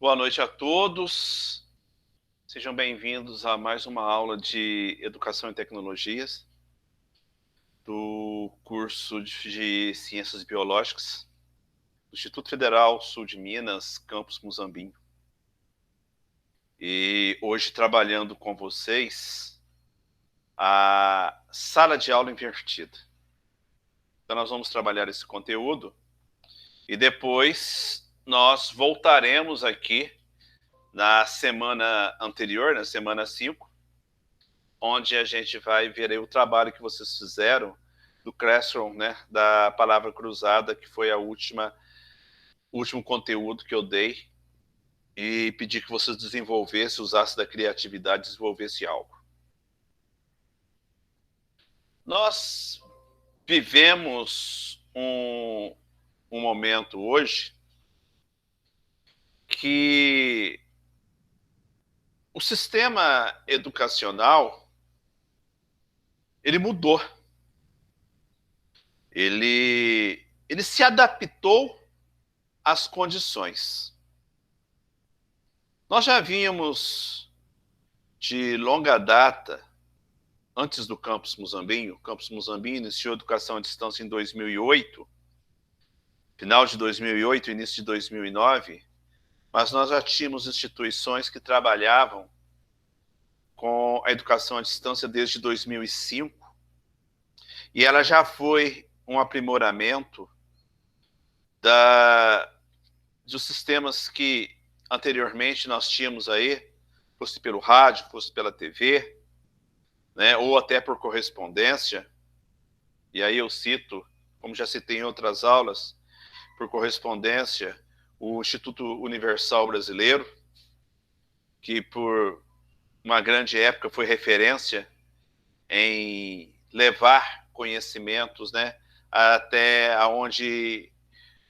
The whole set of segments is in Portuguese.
Boa noite a todos. Sejam bem-vindos a mais uma aula de Educação e Tecnologias do curso de Ciências Biológicas do Instituto Federal Sul de Minas, campus Muzambinho. E hoje trabalhando com vocês a sala de aula invertida. Então nós vamos trabalhar esse conteúdo e depois nós voltaremos aqui na semana anterior, na semana 5, onde a gente vai ver aí o trabalho que vocês fizeram do Classroom, né, da palavra cruzada, que foi o último conteúdo que eu dei, e pedi que vocês desenvolvessem, usassem da criatividade, desenvolvessem algo. Nós vivemos um momento hoje que o sistema educacional ele mudou. Ele se adaptou às condições. Nós já vínhamos de longa data, antes do Campus Muzambinho. O Campus Muzambinho iniciou a educação à distância em 2008, final de 2008, início de 2009, mas nós já tínhamos instituições que trabalhavam com a educação à distância desde 2005, e ela já foi um aprimoramento dos sistemas que anteriormente nós tínhamos aí, fosse pelo rádio, fosse pela TV, né, ou até por correspondência. E aí eu cito, como já citei em outras aulas, por correspondência, o Instituto Universal Brasileiro, que por uma grande época foi referência em levar conhecimentos, né, até onde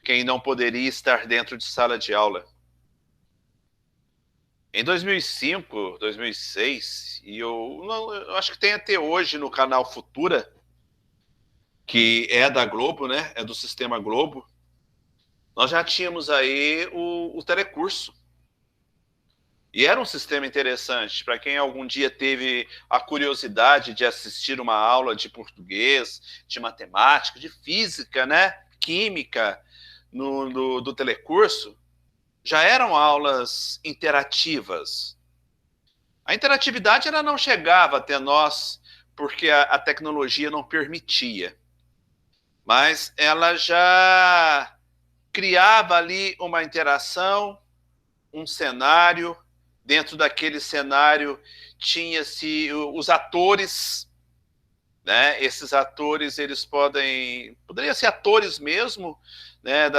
quem não poderia estar dentro de sala de aula. Em 2005, 2006, e eu acho que tem até hoje no canal Futura, que é da Globo, né, é do Sistema Globo, nós já tínhamos aí o telecurso. E era um sistema interessante para quem algum dia teve a curiosidade de assistir uma aula de português, de matemática, de física, né, química, do telecurso. Já eram aulas interativas. A interatividade ela não chegava até nós porque a tecnologia não permitia, mas ela já criava ali uma interação, um cenário. Dentro daquele cenário tinha-se os atores, né? Esses atores eles poderiam ser atores mesmo, né?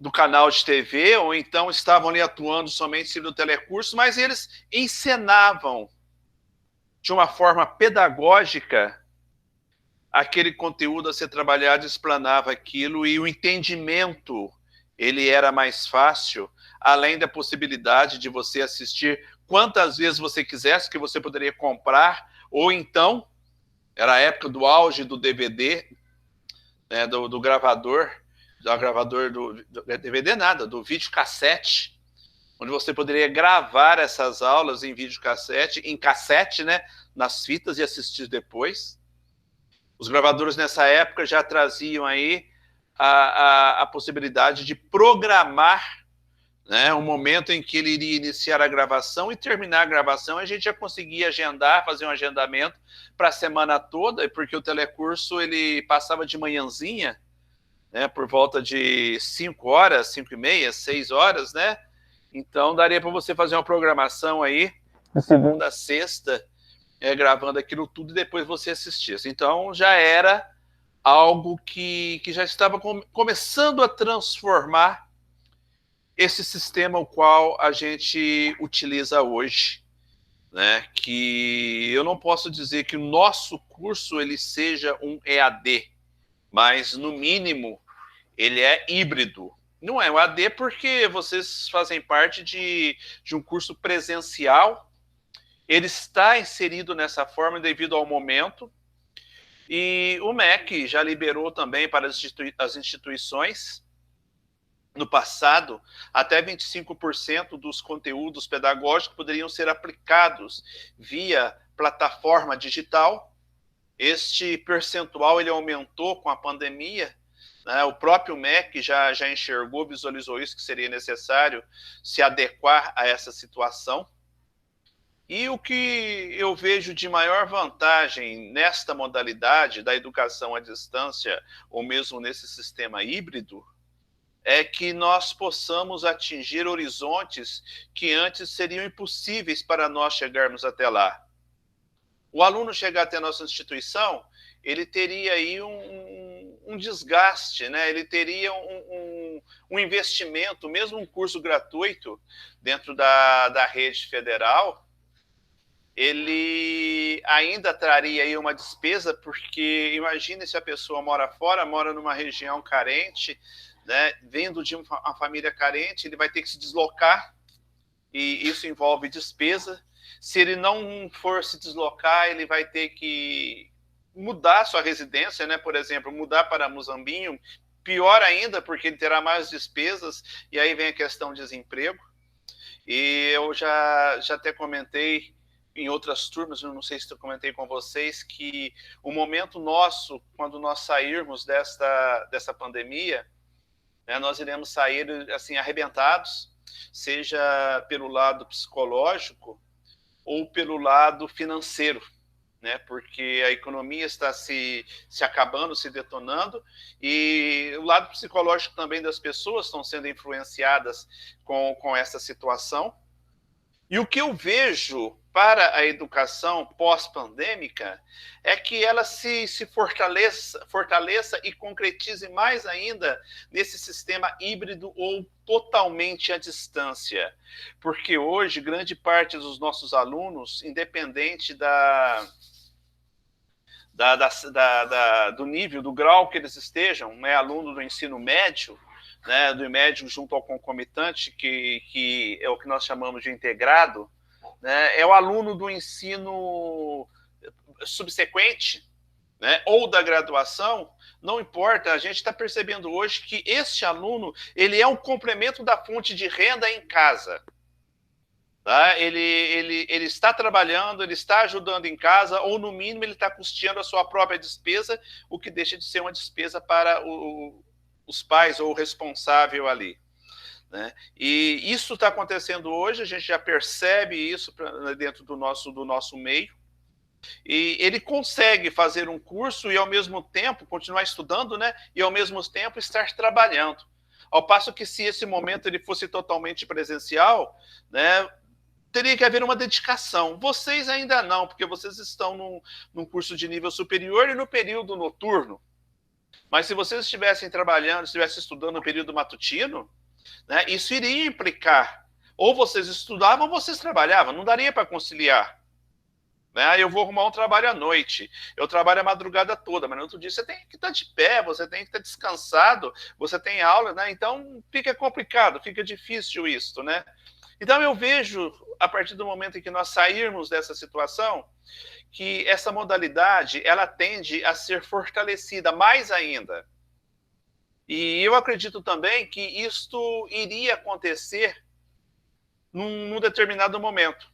Do canal de TV, ou então estavam ali atuando somente no telecurso, mas eles encenavam de uma forma pedagógica aquele conteúdo a ser trabalhado, explanava aquilo, e o entendimento ele era mais fácil, além da possibilidade de você assistir quantas vezes você quisesse, que você poderia comprar, ou então, era a época do auge do DVD, né, do gravador, do DVD nada, do videocassete, onde você poderia gravar essas aulas em videocassete, em cassete, né, nas fitas e assistir depois. Os gravadores nessa época já traziam aí a possibilidade de programar, né, um momento em que ele iria iniciar a gravação e terminar a gravação. A gente já conseguia agendar, fazer um agendamento para a semana toda, porque o telecurso ele passava de manhãzinha, né, por volta de 5 horas, 5 e meia, 6 horas, né? Então daria para você fazer uma programação aí, de segunda a sexta, gravando aquilo tudo e depois você assistisse. Então já era algo que já estava começando a transformar esse sistema o qual a gente utiliza hoje, né? Que eu não posso dizer que o nosso curso ele seja um EAD, mas no mínimo ele é híbrido. Não é um EAD porque vocês fazem parte de um curso presencial, ele está inserido nessa forma devido ao momento, e o MEC já liberou também para as instituições No passado, até 25% dos conteúdos pedagógicos poderiam ser aplicados via plataforma digital. Este percentual ele aumentou com a pandemia, né? O próprio MEC já enxergou, visualizou isso, que seria necessário se adequar a essa situação. E o que eu vejo de maior vantagem nesta modalidade da educação à distância, ou mesmo nesse sistema híbrido, é que nós possamos atingir horizontes que antes seriam impossíveis para nós chegarmos até lá. O aluno chegar até a nossa instituição, ele teria aí um desgaste, né? Ele teria um investimento, mesmo um curso gratuito dentro da rede federal, ele ainda traria aí uma despesa, porque imagine se a pessoa mora fora, mora numa região carente, né, vindo de uma família carente, ele vai ter que se deslocar, e isso envolve despesa. Se ele não for se deslocar, ele vai ter que mudar sua residência, né? Por exemplo, mudar para Muzambinho, pior ainda, porque ele terá mais despesas, e aí vem a questão de desemprego. E eu já até comentei em outras turmas, eu não sei se eu comentei com vocês, que o momento nosso, quando nós sairmos dessa pandemia, né, nós iremos sair assim arrebentados, seja pelo lado psicológico ou pelo lado financeiro, né, porque a economia está se acabando, se detonando, e o lado psicológico também das pessoas estão sendo influenciadas com essa situação. E o que eu vejo para a educação pós-pandêmica é que ela se fortaleça e concretize mais ainda nesse sistema híbrido ou totalmente à distância. Porque hoje, grande parte dos nossos alunos, independente do nível, do grau que eles estejam, né, aluno do ensino médio, né, do médio junto ao concomitante, que é o que nós chamamos de integrado, né, é o aluno do ensino subsequente, né, ou da graduação, não importa, a gente está percebendo hoje que este aluno ele é um complemento da fonte de renda em casa. Tá? Ele está trabalhando, ele está ajudando em casa, ou no mínimo ele está custeando a sua própria despesa, o que deixa de ser uma despesa para os pais ou o responsável ali. Né? E isso está acontecendo hoje, a gente já percebe isso dentro do nosso meio, e ele consegue fazer um curso e ao mesmo tempo continuar estudando, né? E ao mesmo tempo estar trabalhando. Ao passo que se esse momento ele fosse totalmente presencial, né, teria que haver uma dedicação. Vocês ainda não, porque vocês estão num curso de nível superior e no período noturno. Mas se vocês estivessem trabalhando, estivessem estudando no período matutino, né, isso iria implicar, ou vocês estudavam ou vocês trabalhavam, não daria para conciliar. Né? Eu vou arrumar um trabalho à noite, eu trabalho a madrugada toda, mas no outro dia você tem que estar de pé, você tem que estar descansado, você tem aula, né? Então fica complicado, fica difícil isso, né? Então eu vejo, a partir do momento em que nós sairmos dessa situação, que essa modalidade, ela tende a ser fortalecida mais ainda. E eu acredito também que isto iria acontecer num determinado momento.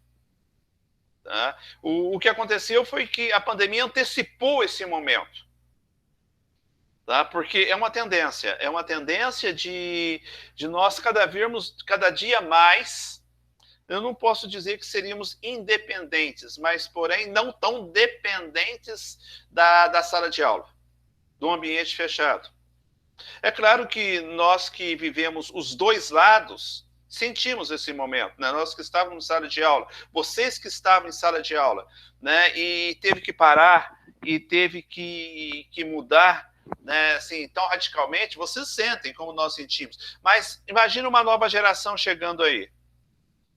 Tá? O que aconteceu foi que a pandemia antecipou esse momento. Tá? Porque é uma tendência de nós cada dia mais, eu não posso dizer que seríamos independentes, mas porém não tão dependentes da sala de aula, do ambiente fechado. É claro que nós que vivemos os dois lados, sentimos esse momento, né? Nós que estávamos em sala de aula, vocês que estavam em sala de aula, né? E teve que parar e teve que mudar, né? Assim, tão radicalmente, vocês sentem como nós sentimos. Mas imagina uma nova geração chegando aí.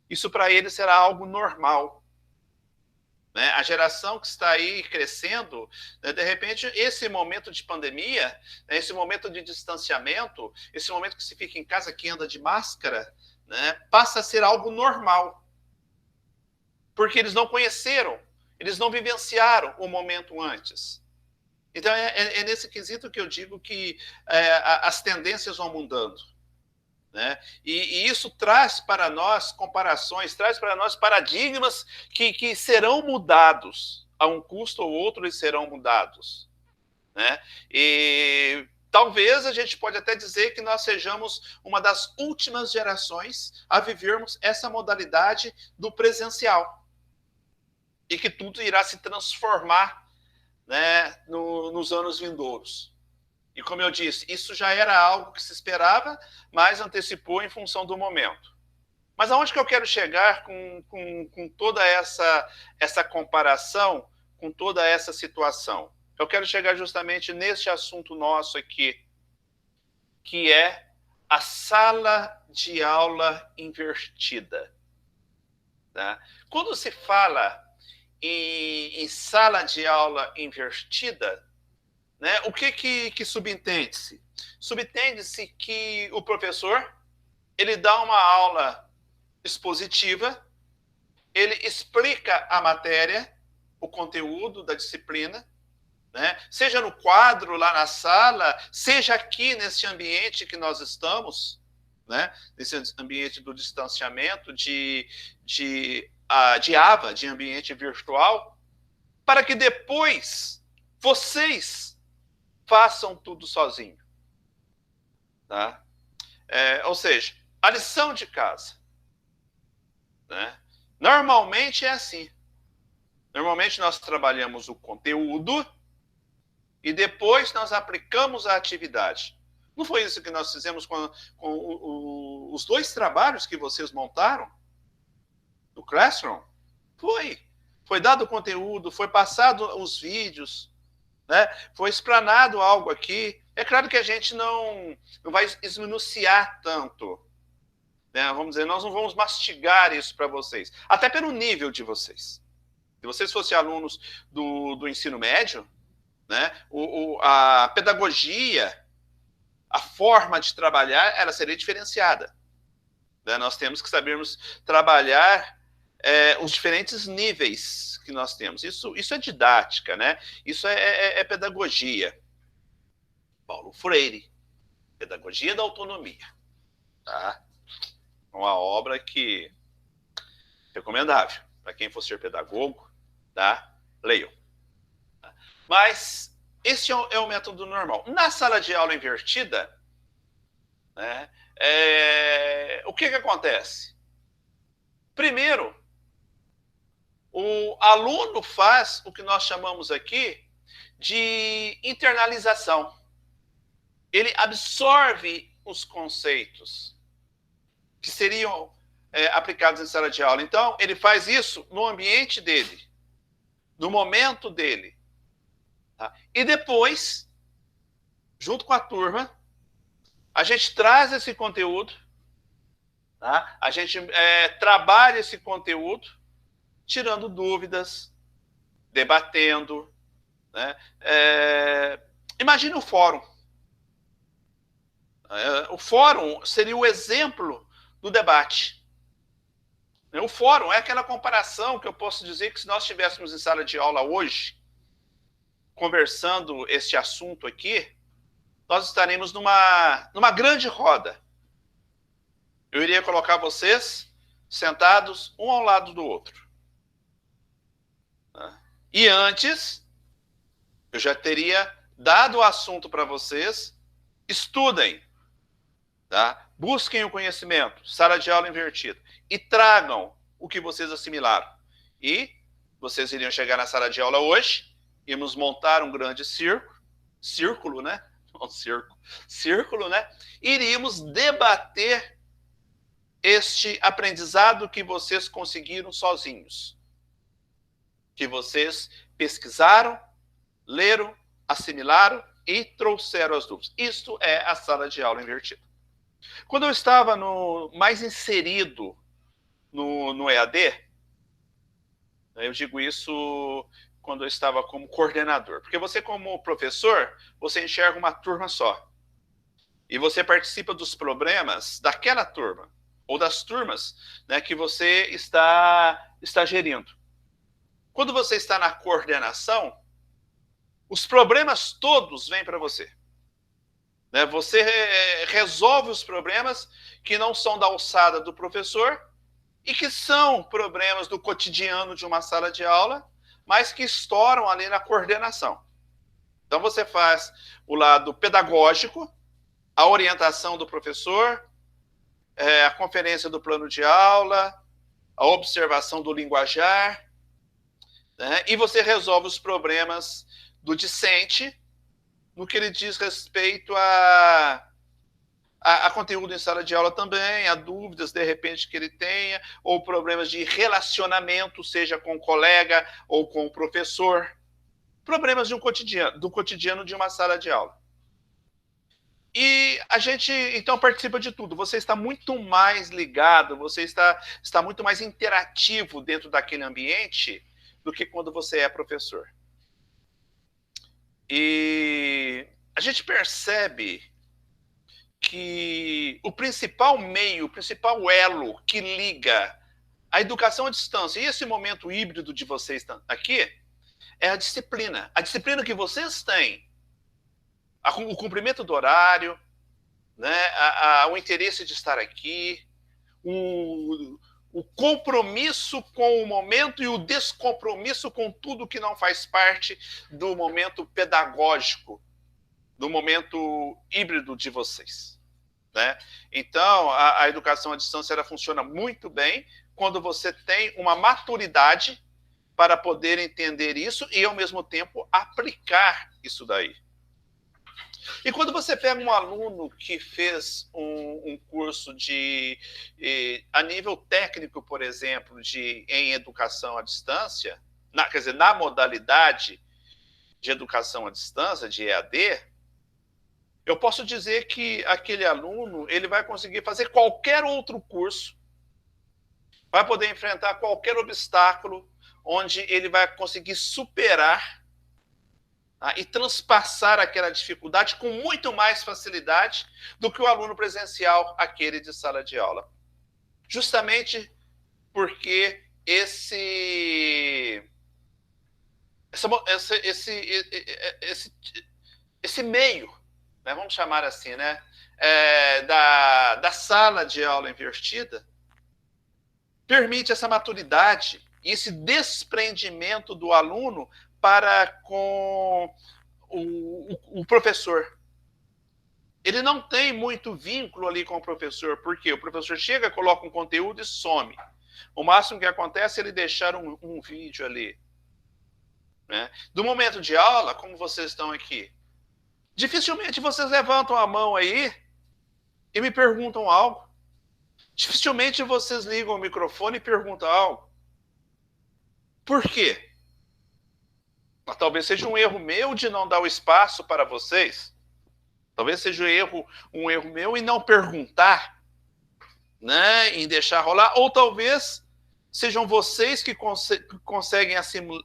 Isso para eles será algo normal. Né? A geração que está aí crescendo, né, de repente, esse momento de pandemia, né, esse momento de distanciamento, esse momento que se fica em casa, que anda de máscara, né, passa a ser algo normal. Porque eles não conheceram, eles não vivenciaram o momento antes. Então, é nesse quesito que eu digo que as tendências vão mudando. né? E isso traz para nós comparações, traz para nós paradigmas que serão mudados. A um custo ou outro eles serão mudados, né? E talvez a gente pode até dizer que nós sejamos uma das últimas gerações a vivermos essa modalidade do presencial. E que tudo irá se transformar, né, nos anos vindouros. E como eu disse, isso já era algo que se esperava, mas antecipou em função do momento. Mas aonde que eu quero chegar com toda essa comparação, com toda essa situação? Eu quero chegar justamente neste assunto nosso aqui, que é a sala de aula invertida. Tá? Quando se fala em sala de aula invertida, né, o que subentende-se? Subentende-se que o professor ele dá uma aula expositiva, ele explica a matéria, o conteúdo da disciplina, né? Seja no quadro, lá na sala, seja aqui nesse ambiente que nós estamos, né? Nesse ambiente do distanciamento, de AVA, de ambiente virtual, para que depois vocês façam tudo sozinho. Tá? Ou seja, a lição de casa. Né? Normalmente é assim. Normalmente nós trabalhamos o conteúdo e depois nós aplicamos a atividade. Não foi isso que nós fizemos com os 2 trabalhos que vocês montaram no Classroom? Foi. Foi dado o conteúdo, foi passado os vídeos, né? Foi explanado algo aqui. É claro que a gente não vai esmiuçar tanto. Né? Vamos dizer, nós não vamos mastigar isso para vocês. Até pelo nível de vocês. Se vocês fossem alunos do ensino médio, né, a pedagogia, a forma de trabalhar, ela seria diferenciada. Né? Nós temos que sabermos trabalhar os diferentes níveis que nós temos. Isso é didática, né? Isso é pedagogia. Paulo Freire, Pedagogia da Autonomia. Tá? Uma obra que recomendável para quem for ser pedagogo, tá? Leiam. Mas esse é o método normal. Na sala de aula invertida, né, o que acontece? Primeiro, o aluno faz o que nós chamamos aqui de internalização. Ele absorve os conceitos que seriam aplicados em sala de aula. Então, ele faz isso no ambiente dele, no momento dele. Tá? E depois, junto com a turma, a gente traz esse conteúdo, tá? A gente trabalha esse conteúdo, tirando dúvidas, debatendo. Né? Imagine o fórum. O fórum seria o exemplo do debate. O fórum é aquela comparação que eu posso dizer que se nós estivéssemos em sala de aula hoje, conversando este assunto aqui, nós estaremos numa grande roda. Eu iria colocar vocês sentados um ao lado do outro. E antes, eu já teria dado o assunto para vocês, estudem, tá? Busquem o conhecimento, sala de aula invertida, e tragam o que vocês assimilaram. E vocês iriam chegar na sala de aula hoje, íamos montar um grande círculo, né? Círculo, né? Iríamos debater este aprendizado que vocês conseguiram sozinhos. Que vocês pesquisaram, leram, assimilaram e trouxeram as dúvidas. Isto é a sala de aula invertida. Quando eu estava mais inserido no EAD, eu digo isso quando eu estava como coordenador. Porque você, como professor, você enxerga uma turma só. E você participa dos problemas daquela turma, ou das turmas, né, que você está gerindo. Quando você está na coordenação, os problemas todos vêm para você. né? Você resolve os problemas que não são da alçada do professor e que são problemas do cotidiano de uma sala de aula, mas que estouram ali na coordenação. Então você faz o lado pedagógico, a orientação do professor, a conferência do plano de aula, a observação do linguajar, né? E você resolve os problemas do discente no que ele diz respeito a conteúdo em sala de aula também, a dúvidas, de repente, que ele tenha, ou problemas de relacionamento, seja com o colega ou com o professor. Problemas de do cotidiano de uma sala de aula. E a gente, então, participa de tudo. Você está muito mais ligado, você está muito mais interativo dentro daquele ambiente do que quando você é professor. E a gente percebe que o principal meio, o principal elo que liga a educação à distância e esse momento híbrido de vocês aqui é a disciplina. A disciplina que vocês têm, o cumprimento do horário, né, o interesse de estar aqui, o compromisso com o momento e o descompromisso com tudo que não faz parte do momento pedagógico, do momento híbrido de vocês, né? Então, a educação à distância ela funciona muito bem quando você tem uma maturidade para poder entender isso e, ao mesmo tempo, aplicar isso daí. E quando você pega um aluno que fez um curso a nível técnico, por exemplo, em educação à distância, quer dizer, na modalidade de educação à distância, de EAD, eu posso dizer que aquele aluno ele vai conseguir fazer qualquer outro curso, vai poder enfrentar qualquer obstáculo, onde ele vai conseguir superar e transpassar aquela dificuldade com muito mais facilidade do que o aluno presencial, aquele de sala de aula. Justamente porque esse meio, né, vamos chamar assim, né, da sala de aula invertida, permite essa maturidade e esse desprendimento do aluno para com o professor. Ele não tem muito vínculo ali com o professor, porque o professor chega, coloca um conteúdo e some. O máximo que acontece é ele deixar um vídeo ali, né? Do momento de aula, como vocês estão aqui, dificilmente vocês levantam a mão aí e me perguntam algo. Dificilmente vocês ligam o microfone e perguntam algo. Por quê? Talvez seja um erro meu de não dar o espaço para vocês. Talvez seja um erro meu em não perguntar, né, em deixar rolar. Ou talvez sejam vocês que conseguem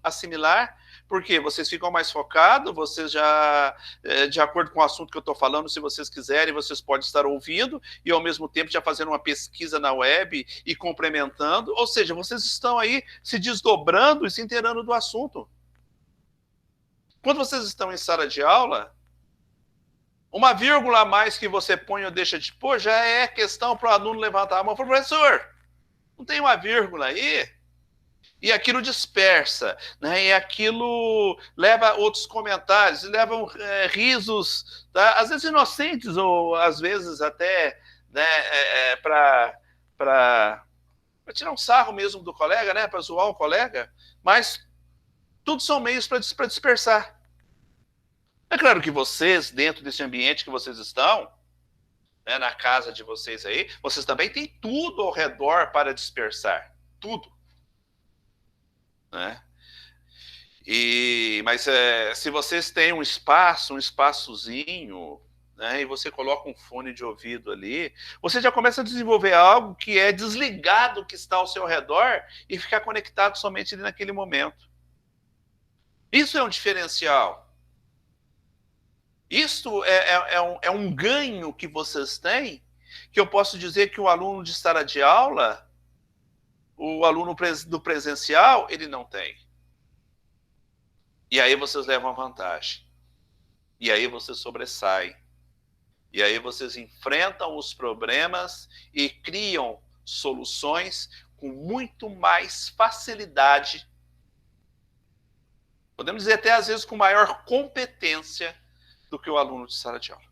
assimilar, porque vocês ficam mais focados, vocês já, de acordo com o assunto que eu estou falando, se vocês quiserem, vocês podem estar ouvindo e, ao mesmo tempo, já fazendo uma pesquisa na web e complementando. Ou seja, vocês estão aí se desdobrando e se inteirando do assunto. Quando vocês estão em sala de aula, uma vírgula a mais que você põe ou deixa de pôr já é questão para o aluno levantar a mão e falar: professor, não tem uma vírgula aí? E aquilo dispersa, né? E aquilo leva outros comentários, leva risos, tá? Às vezes inocentes, ou às vezes até, né, para tirar um sarro mesmo do colega, né? Para zoar o colega, mas tudo são meios para dispersar. É claro que vocês, dentro desse ambiente que vocês estão, né, na casa de vocês aí, vocês também têm tudo ao redor para dispersar. Tudo. Né? Mas se vocês têm um espaçozinho, né, e você coloca um fone de ouvido ali, você já começa a desenvolver algo que é desligado do que está ao seu redor e ficar conectado somente ali naquele momento. Isso é um diferencial. Isso é um ganho que vocês têm, que eu posso dizer que o aluno de sala de aula, o aluno do presencial, ele não tem. E aí vocês levam vantagem. E aí vocês sobressaem. E aí vocês enfrentam os problemas e criam soluções com muito mais facilidade, podemos dizer até às vezes com maior competência do que o aluno de sala de aula.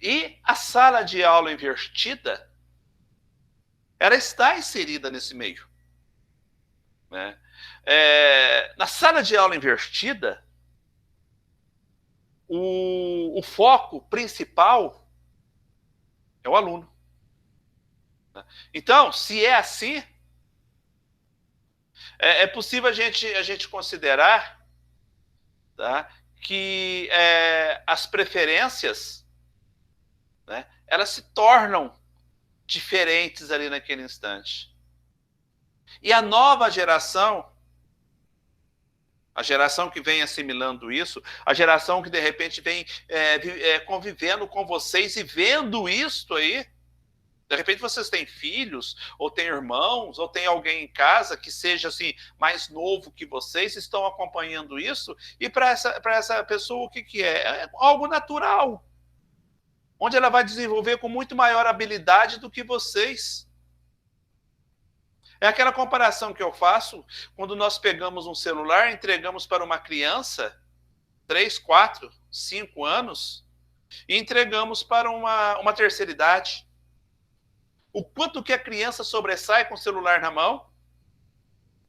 E a sala de aula invertida, ela está inserida nesse meio, né? Na sala de aula invertida, o foco principal é o aluno. Então, se é assim, é possível a gente considerar, tá, que as preferências, né, elas se tornam diferentes ali naquele instante. E a nova geração, a geração que vem assimilando isso, a geração que de repente vem convivendo com vocês e vendo isso aí, de repente vocês têm filhos, ou têm irmãos, ou tem alguém em casa que seja assim mais novo que vocês, estão acompanhando isso, e para essa pessoa o que é? É algo natural, onde ela vai desenvolver com muito maior habilidade do que vocês. É aquela comparação que eu faço quando nós pegamos um celular, entregamos para uma criança, 3, 4, 5 anos, e entregamos para uma terceira idade. O quanto que a criança sobressai com o celular na mão,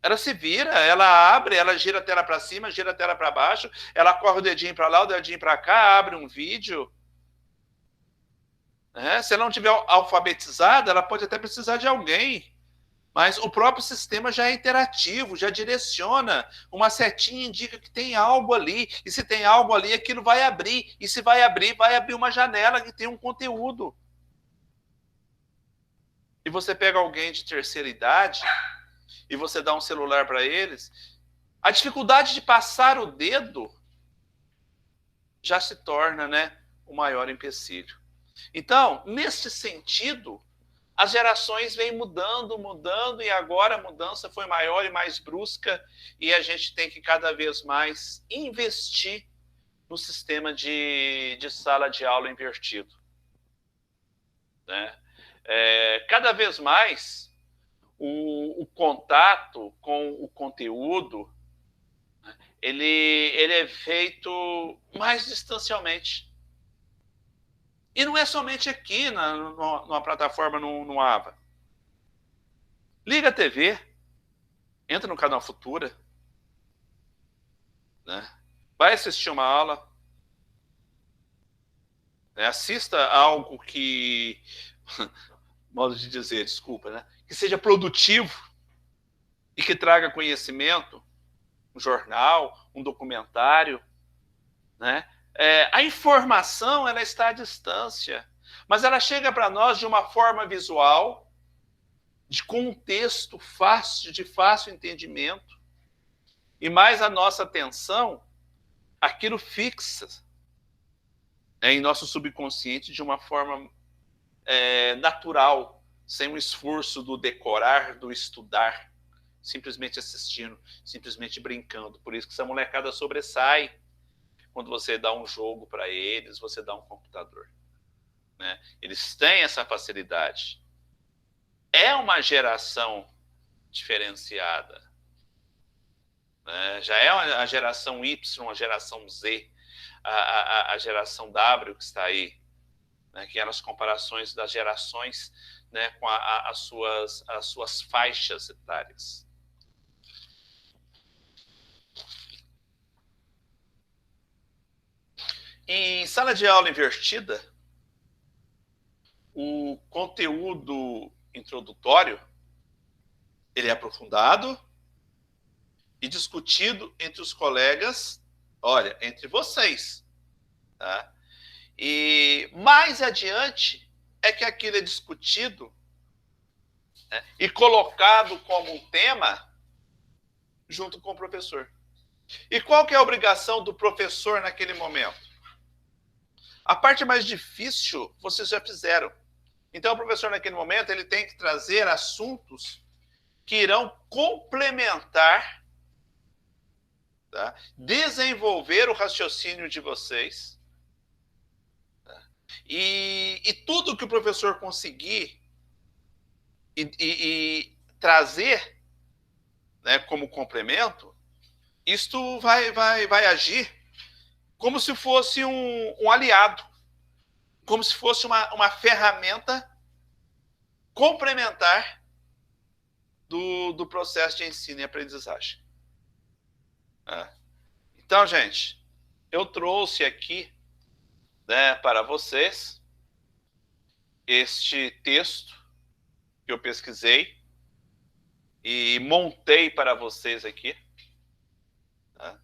ela se vira, ela abre, ela gira a tela para cima, gira a tela para baixo, ela corre o dedinho para lá, o dedinho para cá, abre um vídeo. Se ela não tiver alfabetizada, ela pode até precisar de alguém, mas o próprio sistema já é interativo, já direciona, uma setinha indica que tem algo ali, e se tem algo ali, aquilo vai abrir, e se vai abrir uma janela que tem um conteúdo. E você pega alguém de terceira idade e você dá um celular para eles, a dificuldade de passar o dedo já se torna, né, o maior empecilho. Então, nesse sentido, as gerações vêm mudando, e agora a mudança foi maior e mais brusca, e a gente tem que cada vez mais investir no sistema de sala de aula invertido, né? Cada vez mais o contato com o conteúdo, né, ele é feito mais distancialmente. E não é somente aqui numa plataforma no AVA. Liga a TV, entra no canal Futura, né, vai assistir uma aula, né, assista algo que, modo de dizer, desculpa, né, que seja produtivo e que traga conhecimento, um jornal, um documentário, né? A informação, ela está à distância, mas ela chega para nós de uma forma visual, de contexto fácil, de fácil entendimento, e mais a nossa atenção, aquilo fixa, né, em nosso subconsciente de uma forma natural, sem um esforço do decorar, do estudar, simplesmente assistindo, simplesmente brincando. Por isso que essa molecada sobressai quando você dá um jogo para eles, você dá um computador, né? Eles têm essa facilidade. É uma geração diferenciada, né? Já é a geração Y, a geração Z, a geração W que está aí, né? Que eram as comparações das gerações, né, com as suas faixas etárias. Em sala de aula invertida, o conteúdo introdutório ele é aprofundado e discutido entre os colegas, olha, entre vocês, tá? E mais adiante é que aquilo é discutido, né, e colocado como um tema junto com o professor. E qual que é a obrigação do professor naquele momento? A parte mais difícil vocês já fizeram. Então, o professor, naquele momento, ele tem que trazer assuntos que irão complementar, tá, desenvolver o raciocínio de vocês, tá, E tudo que o professor conseguir e trazer, né, como complemento, isto vai agir como se fosse um aliado, como se fosse uma ferramenta complementar do processo de ensino e aprendizagem. Então, gente, eu trouxe aqui, né, para vocês este texto que eu pesquisei e montei para vocês aqui, tá?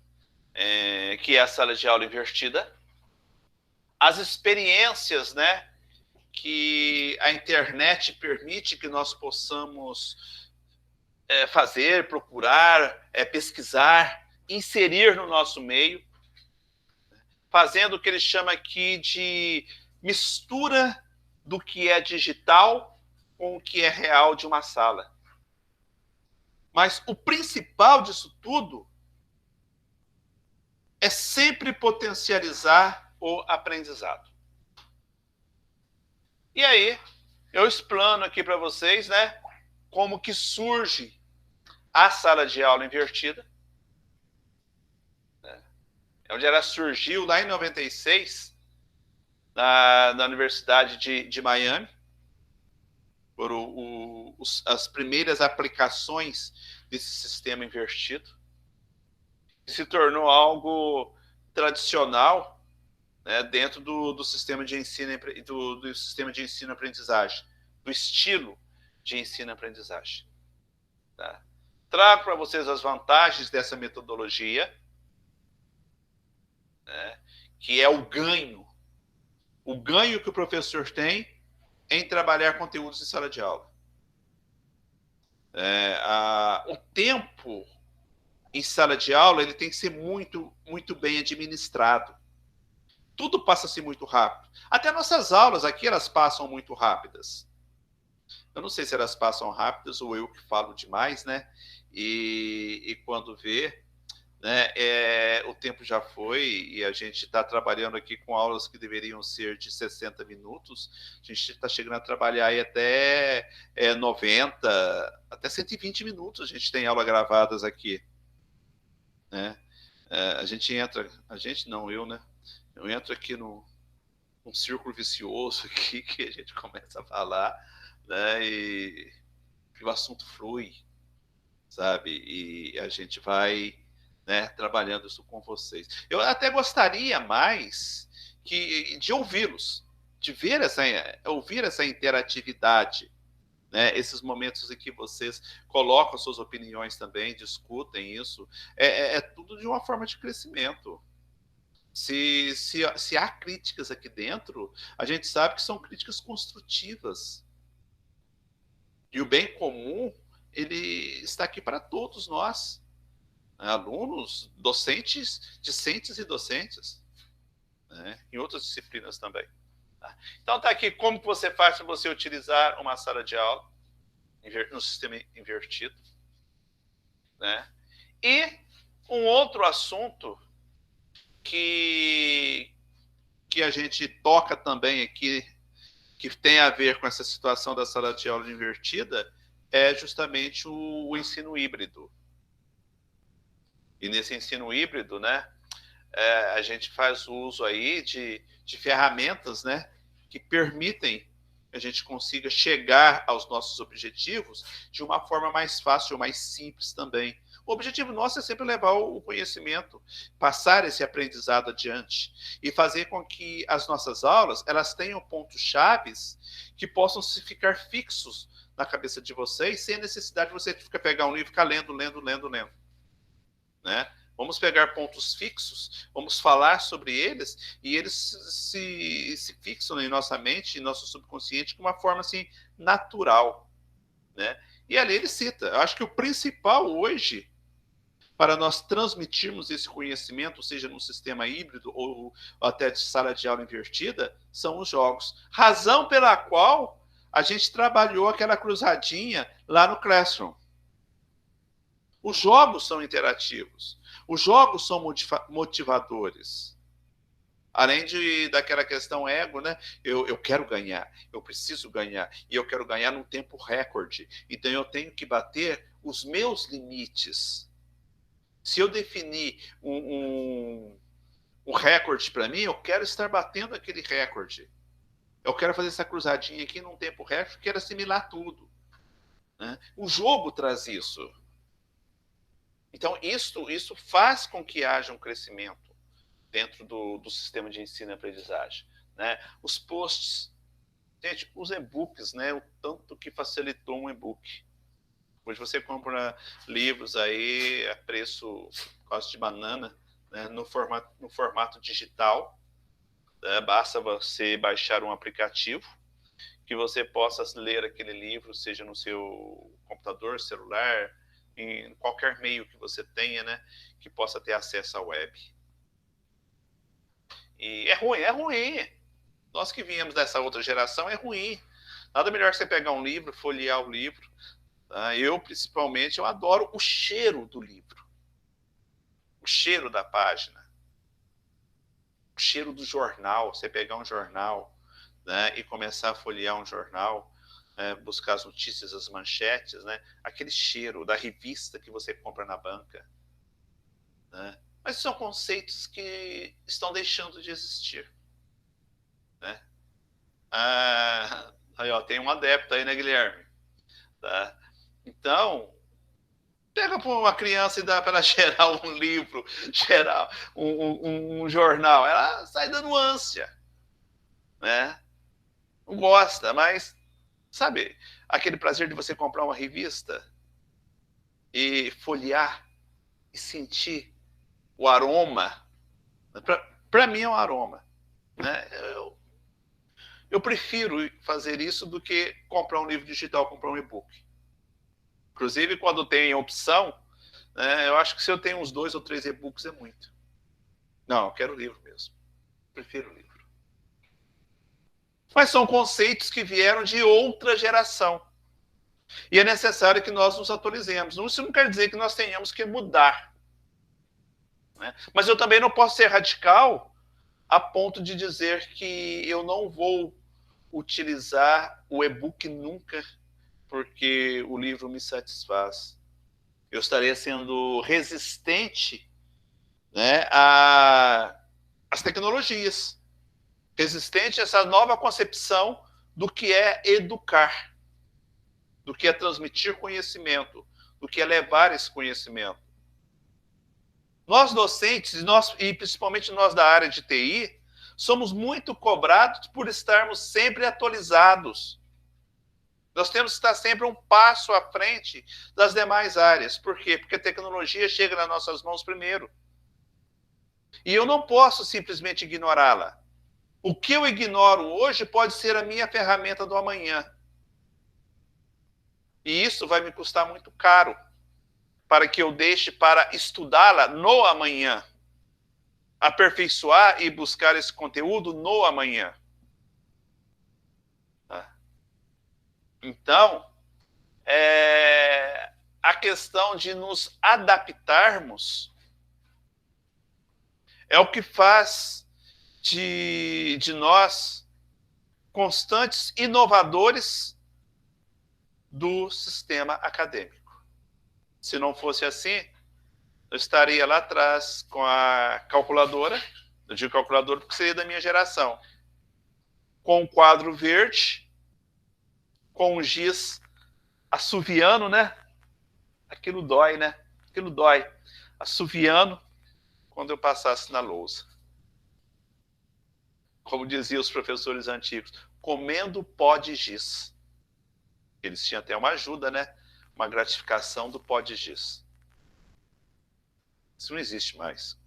Que é a sala de aula invertida. As experiências, né, que a internet permite que nós possamos fazer, procurar, pesquisar, inserir no nosso meio, fazendo o que ele chama aqui de mistura do que é digital com o que é real de uma sala. Mas o principal disso tudo é sempre potencializar o aprendizado. E aí, eu explano aqui para vocês, né, como que surge a sala de aula invertida, onde ela surgiu lá em 96, na Universidade de Miami, por as primeiras aplicações desse sistema invertido, que se tornou algo tradicional, né, dentro do sistema de ensino do sistema de ensino-aprendizagem, do estilo de ensino-aprendizagem. Tá? Trago para vocês as vantagens dessa metodologia, né, que é o ganho que o professor tem em trabalhar conteúdos em sala de aula. O tempo em sala de aula ele tem que ser muito, muito bem administrado. Tudo passa-se muito rápido. Até nossas aulas aqui, elas passam muito rápidas. Eu não sei se elas passam rápidas ou eu que falo demais, né? E quando vê, né, o tempo já foi e a gente está trabalhando aqui com aulas que deveriam ser de 60 minutos. A gente está chegando a trabalhar aí até 90, até 120 minutos a gente tem aula gravadas aqui. Né? Eu, né? Eu entro aqui num círculo vicioso aqui que a gente começa a falar, né? E o assunto flui, sabe? E a gente vai, né, trabalhando isso com vocês. Eu até gostaria mais de ouvi-los, de ouvir essa interatividade, né? Esses momentos em que vocês colocam suas opiniões também, discutem isso. É tudo de uma forma de crescimento. Se há críticas aqui dentro, a gente sabe que são críticas construtivas. E o bem comum, ele está aqui para todos nós, né? Alunos, docentes, discentes e docentes, né? Em outras disciplinas também. Tá? Então está aqui como que você faz para você utilizar uma sala de aula no sistema invertido. Né? E um outro assunto que a gente toca também aqui, que tem a ver com essa situação da sala de aula invertida, é justamente o ensino híbrido. E nesse ensino híbrido, né, a gente faz uso aí de ferramentas, né, que permitem que a gente consiga chegar aos nossos objetivos de uma forma mais fácil, mais simples também. O objetivo nosso é sempre levar o conhecimento, passar esse aprendizado adiante e fazer com que as nossas aulas elas tenham pontos chaves que possam se ficar fixos na cabeça de vocês, sem a necessidade de você pegar um livro e ficar lendo. Né? Vamos pegar pontos fixos, vamos falar sobre eles e eles se fixam em nossa mente, em nosso subconsciente, de uma forma assim, natural. Né? E ali ele cita, eu acho que o principal hoje para nós transmitirmos esse conhecimento, seja num sistema híbrido ou até de sala de aula invertida, são os jogos. Razão pela qual a gente trabalhou aquela cruzadinha lá no Classroom. Os jogos são interativos. Os jogos são motivadores. Além daquela questão ego, né? Eu quero ganhar, eu preciso ganhar, e eu quero ganhar num tempo recorde. Então eu tenho que bater os meus limites. Se eu definir um recorde para mim, eu quero estar batendo aquele recorde. Eu quero fazer essa cruzadinha aqui num tempo recorde, quero assimilar tudo. Né? O jogo traz isso. Então, isso faz com que haja um crescimento dentro do sistema de ensino e aprendizagem. Né? Os posts, gente, os e-books, né? O tanto que facilitou um e-book. Hoje você compra livros aí a preço quase de banana, né? no formato digital. Né? Basta você baixar um aplicativo que você possa ler aquele livro, seja no seu computador, celular, em qualquer meio que você tenha, né? Que possa ter acesso à web. E é ruim. Nós que viemos dessa outra geração, é ruim. Nada melhor que você pegar um livro, folhear o livro. Tá? Eu, principalmente, eu adoro o cheiro do livro. O cheiro da página. O cheiro do jornal. Você pegar um jornal, né, e começar a folhear um jornal, buscar as notícias, as manchetes, né? Aquele cheiro da revista que você compra na banca. Né? Mas são conceitos que estão deixando de existir. Né? Aí, ó, tem um adepto aí, né, Guilherme? Tá? Então, pega para uma criança e dá para ela gerar um livro, gerar um jornal. Ela sai dando ânsia. Né? Não gosta, mas, sabe, aquele prazer de você comprar uma revista e folhear e sentir o aroma. Para mim é um aroma. Né? Eu prefiro fazer isso do que comprar um livro digital, comprar um e-book. Inclusive, quando tem opção, né, eu acho que se eu tenho uns 2 ou 3 e-books é muito. Não, eu quero livro mesmo. Prefiro livro. Mas são conceitos que vieram de outra geração. E é necessário que nós nos atualizemos. Isso não quer dizer que nós tenhamos que mudar. Né? Mas eu também não posso ser radical a ponto de dizer que eu não vou utilizar o e-book nunca, porque o livro me satisfaz. Eu estaria sendo resistente, né, às tecnologias, resistente a essa nova concepção do que é educar, do que é transmitir conhecimento, do que é levar esse conhecimento. Nós docentes, e principalmente nós da área de TI, somos muito cobrados por estarmos sempre atualizados. Nós temos que estar sempre um passo à frente das demais áreas. Por quê? Porque a tecnologia chega nas nossas mãos primeiro. E eu não posso simplesmente ignorá-la. O que eu ignoro hoje pode ser a minha ferramenta do amanhã. E isso vai me custar muito caro para que eu deixe para estudá-la no amanhã. Aperfeiçoar e buscar esse conteúdo no amanhã. Então, a questão de nos adaptarmos é o que faz de nós constantes inovadores do sistema acadêmico. Se não fosse assim, eu estaria lá atrás com a calculadora, eu digo calculadora porque seria da minha geração, com um quadro verde, com um giz assoviano, né? Aquilo dói, né? Aquilo dói. Assoviano quando eu passasse na lousa. Como diziam os professores antigos, comendo pó de giz. Eles tinham até uma ajuda, né? Uma gratificação do pó de giz. Isso não existe mais.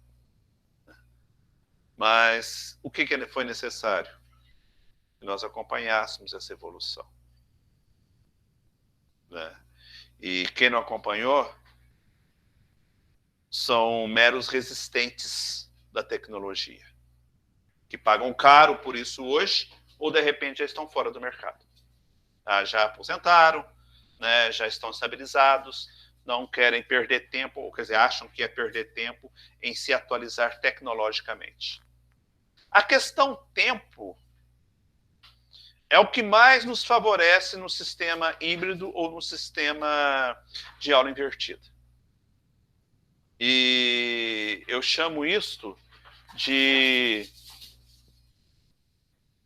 Mas o que foi necessário? Que nós acompanhássemos essa evolução. Né? E quem não acompanhou são meros resistentes da tecnologia, que pagam caro por isso hoje, ou de repente já estão fora do mercado. Já aposentaram, né, já estão estabilizados, não querem perder tempo, ou quer dizer, acham que é perder tempo em se atualizar tecnologicamente. A questão tempo é o que mais nos favorece no sistema híbrido ou no sistema de aula invertida. E eu chamo isto de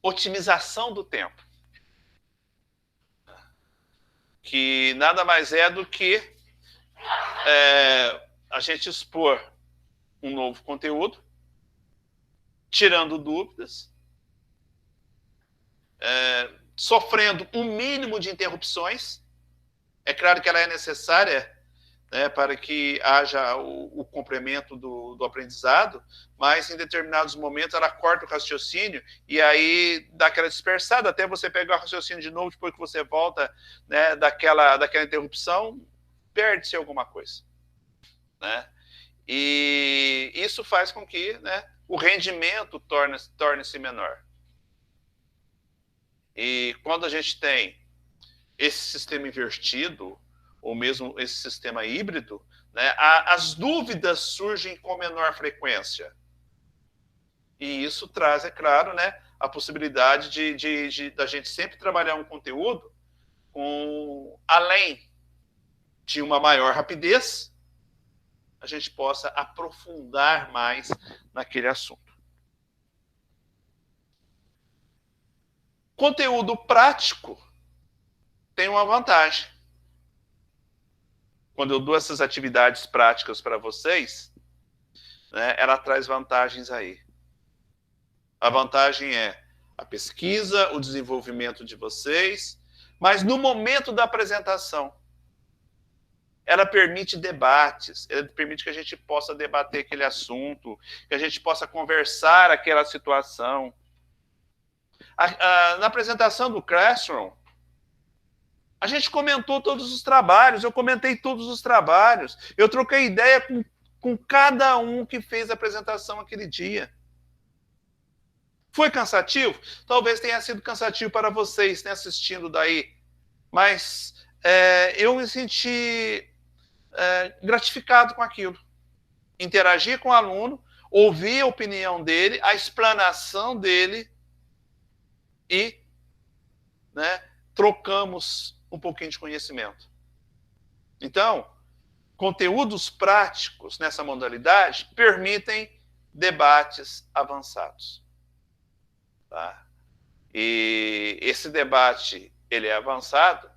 otimização do tempo, que nada mais é do que a gente expor um novo conteúdo, tirando dúvidas, sofrendo um mínimo de interrupções. É claro que ela é necessária, né, para que haja o complemento do aprendizado, mas em determinados momentos ela corta o raciocínio e aí dá aquela dispersada, até você pegar o raciocínio de novo, depois que você volta, né, daquela interrupção, perde-se alguma coisa, né? E isso faz com que, né, o rendimento torne-se menor. E quando a gente tem esse sistema invertido, ou mesmo esse sistema híbrido, né, as dúvidas surgem com menor frequência. E isso traz, é claro, né, a possibilidade da gente sempre trabalhar um conteúdo com, além de uma maior rapidez, a gente possa aprofundar mais naquele assunto. Conteúdo prático tem uma vantagem. Quando eu dou essas atividades práticas para vocês, né, ela traz vantagens aí. A vantagem é a pesquisa, o desenvolvimento de vocês, mas no momento da apresentação, ela permite debates, ela permite que a gente possa debater aquele assunto, que a gente possa conversar aquela situação. Na apresentação do Classroom, a gente comentou todos os trabalhos, eu comentei todos os trabalhos, eu troquei ideia com cada um que fez a apresentação aquele dia. Foi cansativo? Talvez tenha sido cansativo para vocês, né, assistindo daí, mas eu me senti gratificado com aquilo. Interagir com o aluno, ouvir a opinião dele, a explanação dele e, né, trocamos um pouquinho de conhecimento. Então, conteúdos práticos nessa modalidade permitem debates avançados. Tá? E esse debate ele é avançado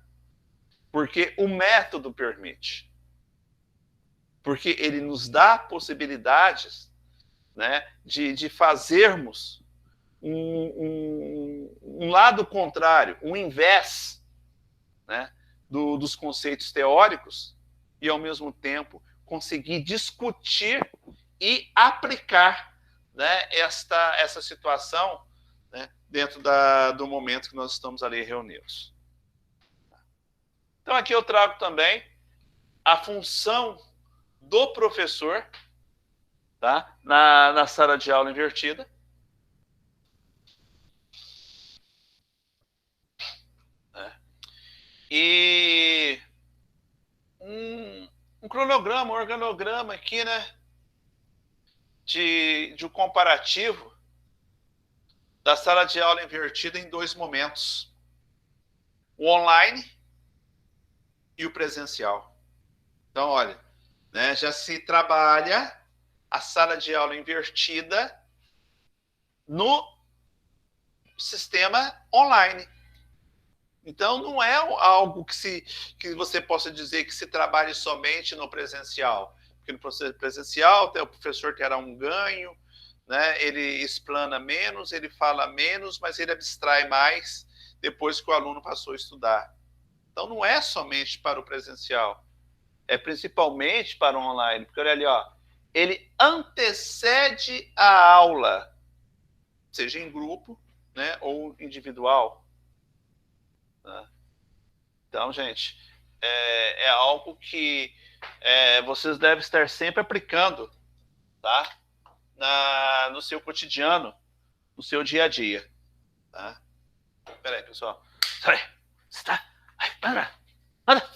porque o método permite. Porque ele nos dá possibilidades, né, de fazermos um lado contrário, um invés, né, dos conceitos teóricos e, ao mesmo tempo, conseguir discutir e aplicar, né, essa situação, né, dentro do momento que nós estamos ali reunidos. Então, aqui eu trago também a função do professor, tá, na sala de aula invertida. E um cronograma, um organograma aqui, né, de um comparativo da sala de aula invertida em dois momentos: o online e o presencial. Então, olha, né, já se trabalha a sala de aula invertida no sistema online. Então, não é algo que você possa dizer que se trabalhe somente no presencial. Porque no processo presencial, o professor terá um ganho, né? Ele explana menos, ele fala menos, mas ele abstrai mais depois que o aluno passou a estudar. Então, não é somente para o presencial, é principalmente para o online. Porque olha ali, ó, ele antecede a aula, seja em grupo, né, ou individual. Então, gente, é algo que vocês devem estar sempre aplicando, tá? No seu cotidiano, no seu dia a dia. Tá? Espera aí, pessoal. Sai. Você tá? Ai, anda. Anda.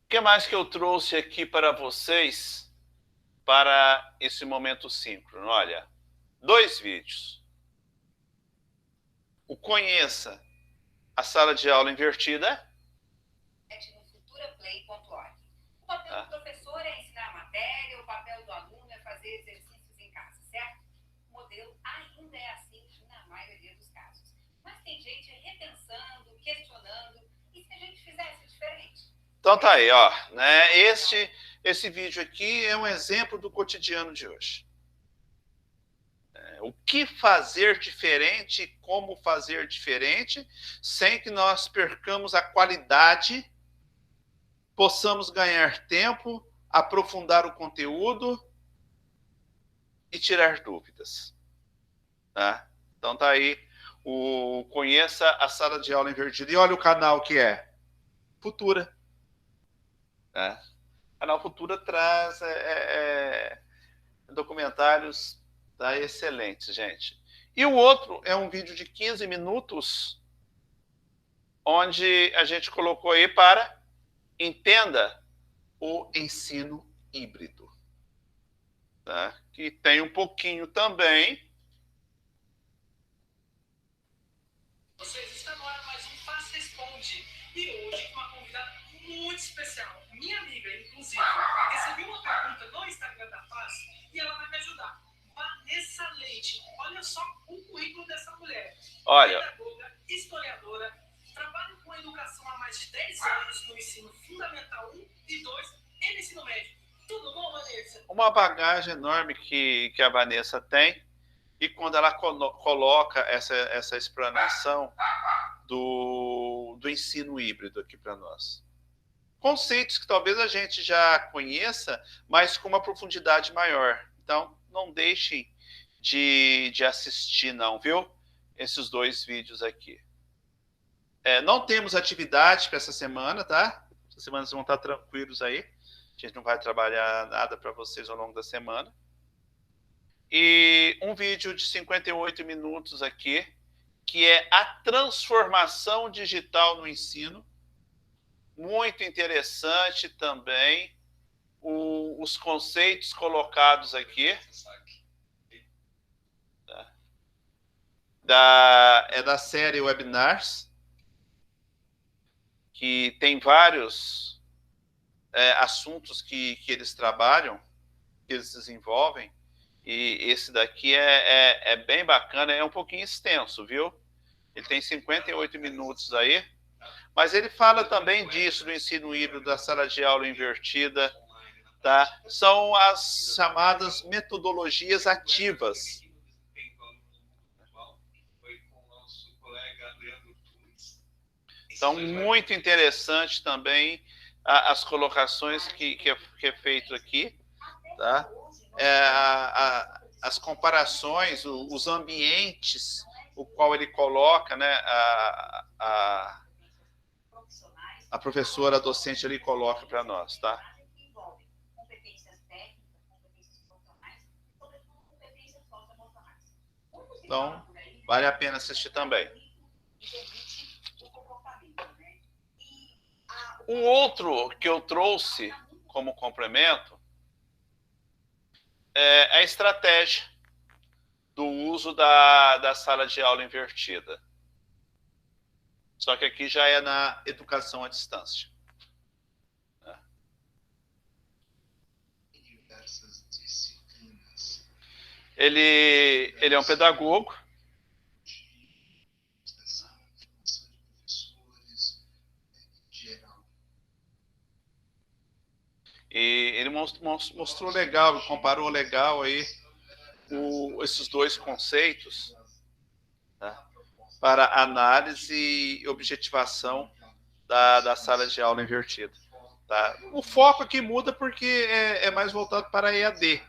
O que mais que eu trouxe aqui para vocês para esse momento síncrono? Olha, 2 vídeos. O Conheça a Sala de Aula Invertida. No futuraplay.org. O papel do professor é ensinar a matéria, o papel do aluno é fazer exercícios em casa, certo? O modelo ainda é assim na maioria dos casos. Mas tem gente repensando, questionando, e se a gente fizesse diferente? Então tá aí, ó, né? Esse vídeo aqui é um exemplo do cotidiano de hoje. O que fazer diferente e como fazer diferente sem que nós percamos a qualidade, possamos ganhar tempo, aprofundar o conteúdo e tirar dúvidas. Tá? Então tá aí, Conheça a Sala de Aula Invertida. E olha o canal que é Futura. Tá? O canal Futura traz documentários, tá, excelentes, gente. E o outro é um vídeo de 15 minutos, onde a gente colocou aí para Entenda o Ensino Híbrido. Tá? Que tem um pouquinho também. Vocês estão agora mais um Faz Responde. E hoje com uma convidada muito especial, minha amiga, inclusive. Recebi uma pergunta no Instagram da Faz e ela vai me ajudar. Vanessa Leite, olha só o currículo dessa mulher. Olha. Pedagoga, historiadora, trabalha com educação há mais de 10 anos no ensino fundamental 1 e 2 e no ensino médio. Tudo bom, Vanessa? Uma bagagem enorme que a Vanessa tem, e quando ela coloca essa explanação do ensino híbrido aqui para nós. Conceitos que talvez a gente já conheça, mas com uma profundidade maior. Então, não deixem de assistir, não, viu? Esses 2 vídeos aqui. Não temos atividade para essa semana, tá? Essa semana vocês vão estar tranquilos aí. A gente não vai trabalhar nada para vocês ao longo da semana. E um vídeo de 58 minutos aqui, que é a transformação digital no ensino. Muito interessante também os conceitos colocados aqui. É da série Webinars, que tem vários assuntos que eles trabalham, que eles desenvolvem. E esse daqui é bem bacana, é um pouquinho extenso, viu? Ele tem 58 minutos aí, mas ele fala também disso, do ensino híbrido, da sala de aula invertida, tá? São as chamadas metodologias ativas. Então, muito interessante também as colocações que é feito aqui, tá? As comparações, os ambientes, o qual ele coloca, né? A professora, a docente ali coloca para nós, tá? Então, vale a pena assistir também. Um outro que eu trouxe como complemento é a estratégia do uso da sala de aula invertida. Só que aqui já é na educação à distância. Ele é um pedagogo. E ele mostrou legal, comparou legal aí esses 2 conceitos, tá? Para análise e objetivação da sala de aula invertida. Tá? O foco aqui muda porque é mais voltado para a EAD.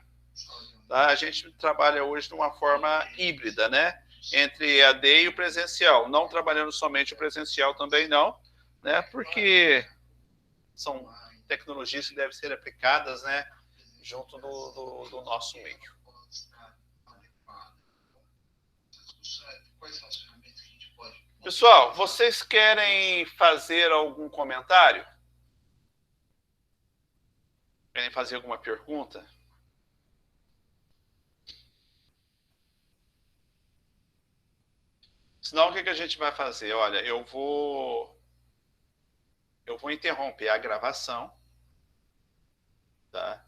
Tá? A gente trabalha hoje de uma forma híbrida, né? Entre EAD e o presencial. Não trabalhando somente o presencial também não, né? Porque são tecnologias que devem ser aplicadas, né? Junto do nosso meio. Pessoal, vocês querem fazer algum comentário? Querem fazer alguma pergunta? Senão, o que a gente vai fazer? Olha, eu vou interromper a gravação, tá?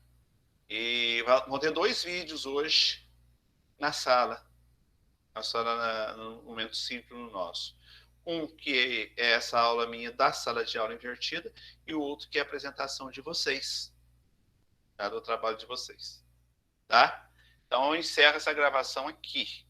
E vão ter 2 vídeos hoje na sala no momento simples no nosso. Um que é essa aula minha da sala de aula invertida e o outro que é a apresentação de vocês, tá? Do trabalho de vocês, tá? Então, eu encerro essa gravação aqui.